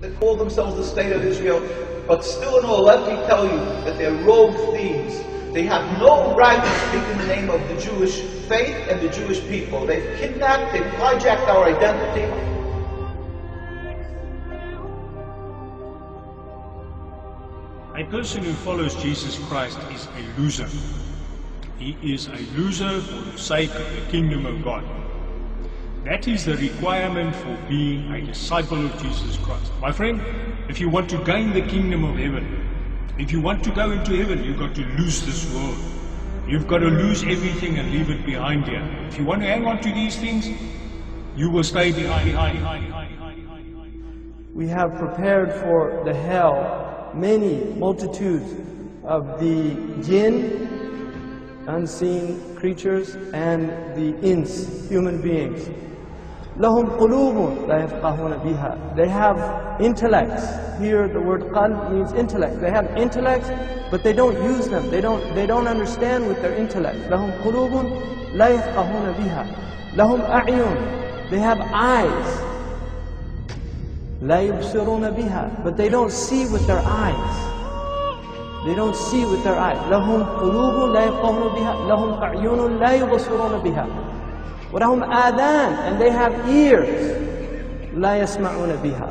They call themselves the State of Israel, but still and all, let me tell you that they're rogue thieves. They have no right to speak in the name of the Jewish faith and the Jewish people. They've kidnapped, they've hijacked our identity. A person who follows Jesus Christ is a loser. He is a loser for the sake of the kingdom of God. That is the requirement for being a disciple of Jesus Christ. My friend, if you want to gain the kingdom of heaven, if you want to go into heaven, you've got to lose this world. You've got to lose everything and leave it behind here. If you want to hang on to these things, you will stay behind. We have prepared for the hell many multitudes of the jinn, unseen creatures, and the ins, human beings. لهم قلوب لا يفقهون بها. They have intellects. Here the word qalb means intellect. They have intellects, but they don't use them. They don't understand with their intellect. لهم قلوب لا يفقهون بها. لهم أعين. They have eyes. لا يبصرون بها. But they don't see with their eyes. They don't see with their eyes. لهم قلوب لا يفقهون بها. لهم أعين لا يبصرون بها. وَلَهُمْ آذَانٌ, and they have ears. لَا يَسْمَعُونَ بِهَا.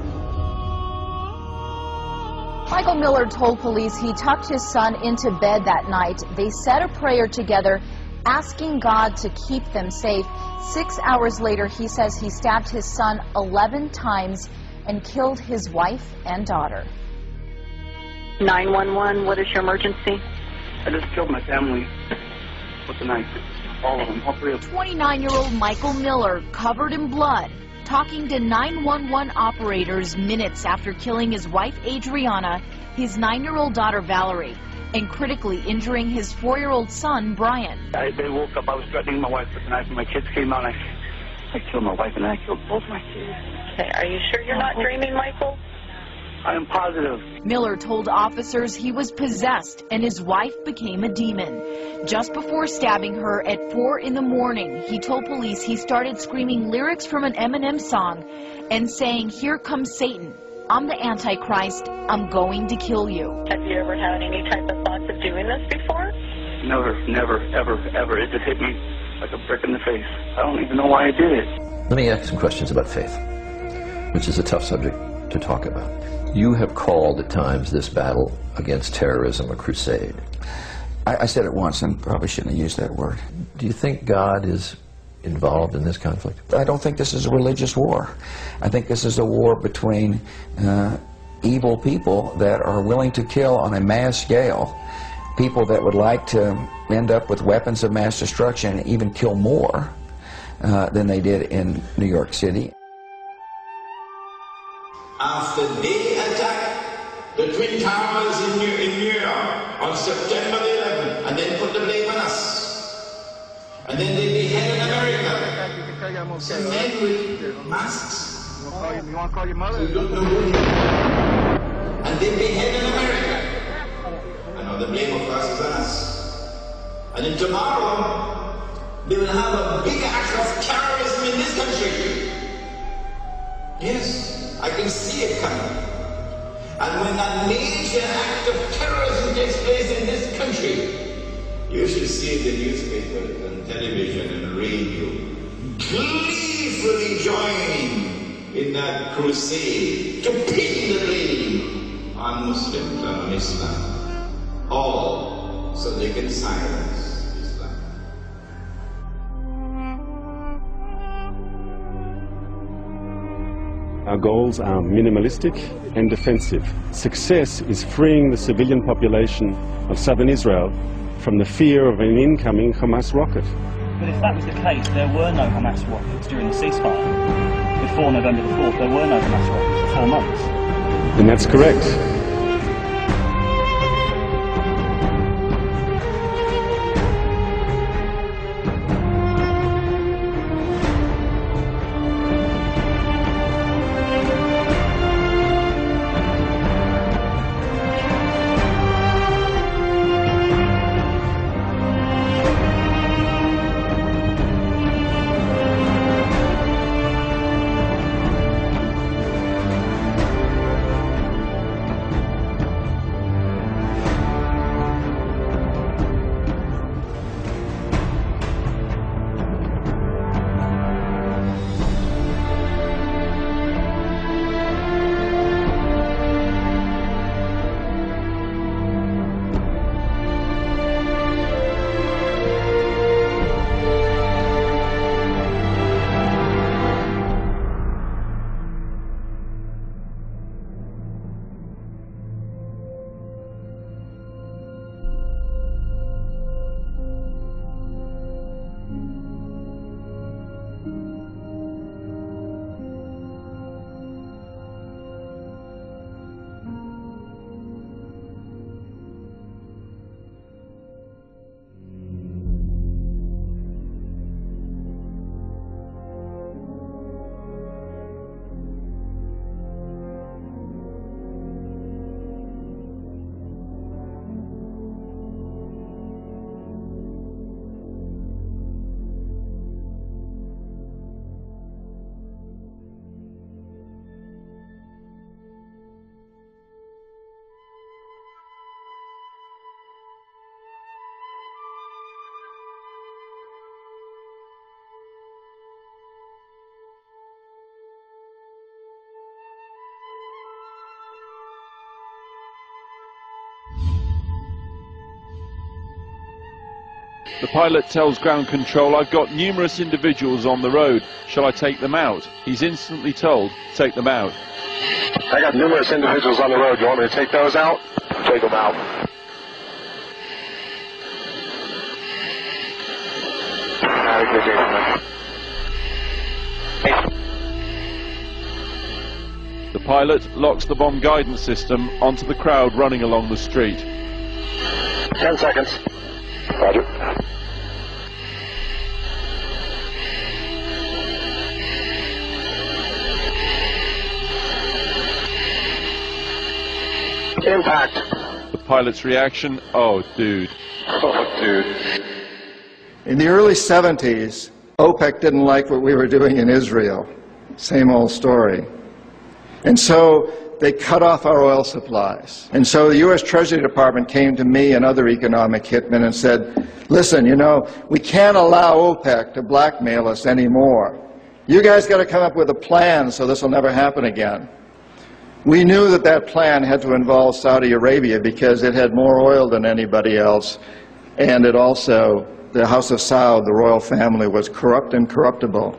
Michael Miller told police he tucked his son into bed that night. They said a prayer together, asking God to keep them safe. 6 hours later, he says he stabbed his son 11 times and killed his wife and daughter. 911, what is your emergency? I just killed my family with a knife. All of them, all three of them. 29-year-old Michael Miller, covered in blood, talking to 911 operators minutes after killing his wife Adriana, his 9-year-old daughter Valerie, and critically injuring his 4-year-old son Brian. They woke up, I was threatening my wife with a knife, and my kids came out, and I killed my wife, and I killed both my kids. Okay, are you sure you're not dreaming, Michael? I am positive. Miller told officers he was possessed and his wife became a demon. Just before stabbing her at 4 in the morning, he told police he started screaming lyrics from an Eminem song and saying, "Here comes Satan. I'm the Antichrist. I'm going to kill you." Have you ever had any type of thoughts of doing this before? Never, ever. It just hit me like a brick in the face. I don't even know why I did it. Let me ask some questions about faith, which is a tough subject to talk about. You have called at times this battle against terrorism a crusade. I said it once and probably shouldn't have used that word. Do you think God is involved in this conflict? I don't think this is a religious war. I think this is a war between evil people that are willing to kill on a mass scale, people that would like to end up with weapons of mass destruction and even kill more than they did in New York City. After they attacked the Twin Towers in New York on September the 11th, and then put the blame on us, and then they beheaded America, some men with masks, who don't know who they are, and they beheaded America, and now the blame of us is on us. And then tomorrow, they will have a big act of terrorism in this country. Yes. I can see it coming. And when that major act of terrorism takes place in this country, you should see the newspapers and television and radio gleefully joining in that crusade to pin the blame on Muslims and on Islam. All so they can silence Islam. Our goals are minimalistic and defensive. Success is freeing the civilian population of southern Israel from the fear of an incoming Hamas rocket. But if that was the case, there were no Hamas rockets during the ceasefire. Before November the 4th, there were no Hamas rockets for 4 months. And that's correct. The pilot tells ground control, "I've got numerous individuals on the road. Shall I take them out?" He's instantly told, "Take them out." I got numerous individuals on the road. You want me to take those out? Take them out. The pilot locks the bomb guidance system onto the crowd running along the street. 10 seconds. Roger. Impact. The pilot's reaction, "Oh, dude." Oh, dude. In the early 70s, OPEC didn't like what we were doing in Israel. Same old story. And so they cut off our oil supplies. And so the U.S. Treasury Department came to me and other economic hitmen and said, "Listen, you know, we can't allow OPEC to blackmail us anymore. You guys got to come up with a plan so this will never happen again." We knew that that plan had to involve Saudi Arabia because it had more oil than anybody else, and it also, the House of Saud, the royal family, was corrupt and corruptible.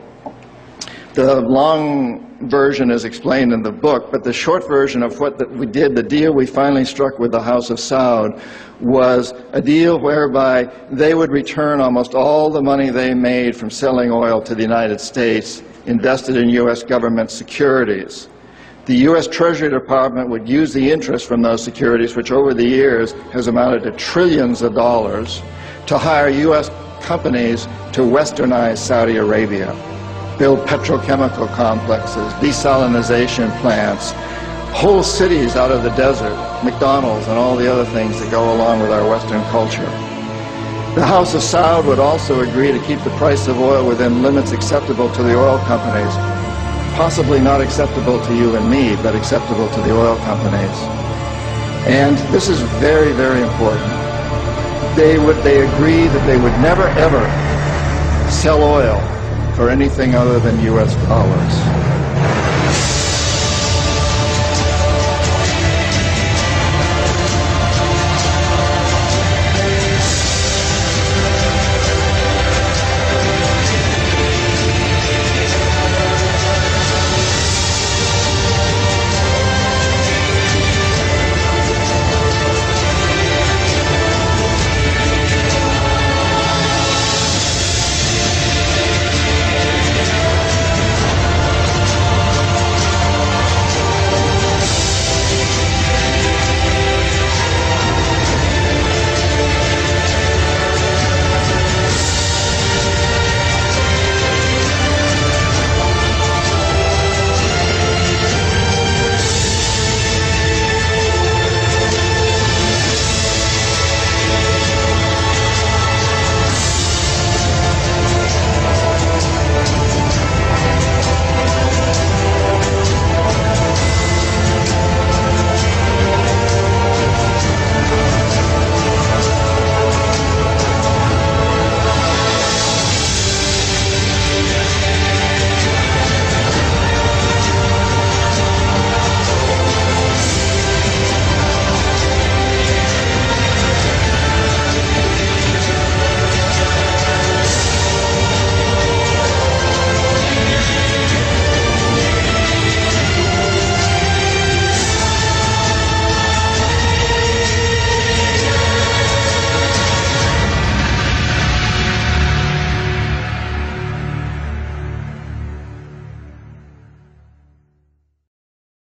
The long version is explained in the book, but the short version of what we did, the deal we finally struck with the House of Saud, was a deal whereby they would return almost all the money they made from selling oil to the United States, invested in U.S. government securities. The U.S. Treasury Department would use the interest from those securities, which over the years has amounted to trillions of dollars, to hire U.S. companies to westernize Saudi Arabia, build petrochemical complexes, desalinization plants, whole cities out of the desert, McDonald's and all the other things that go along with our Western culture. The House of Saud would also agree to keep the price of oil within limits acceptable to the oil companies, possibly not acceptable to you and me, but acceptable to the oil companies. And this is very, very important. They agreed that they would never, ever sell oil for anything other than U.S. dollars.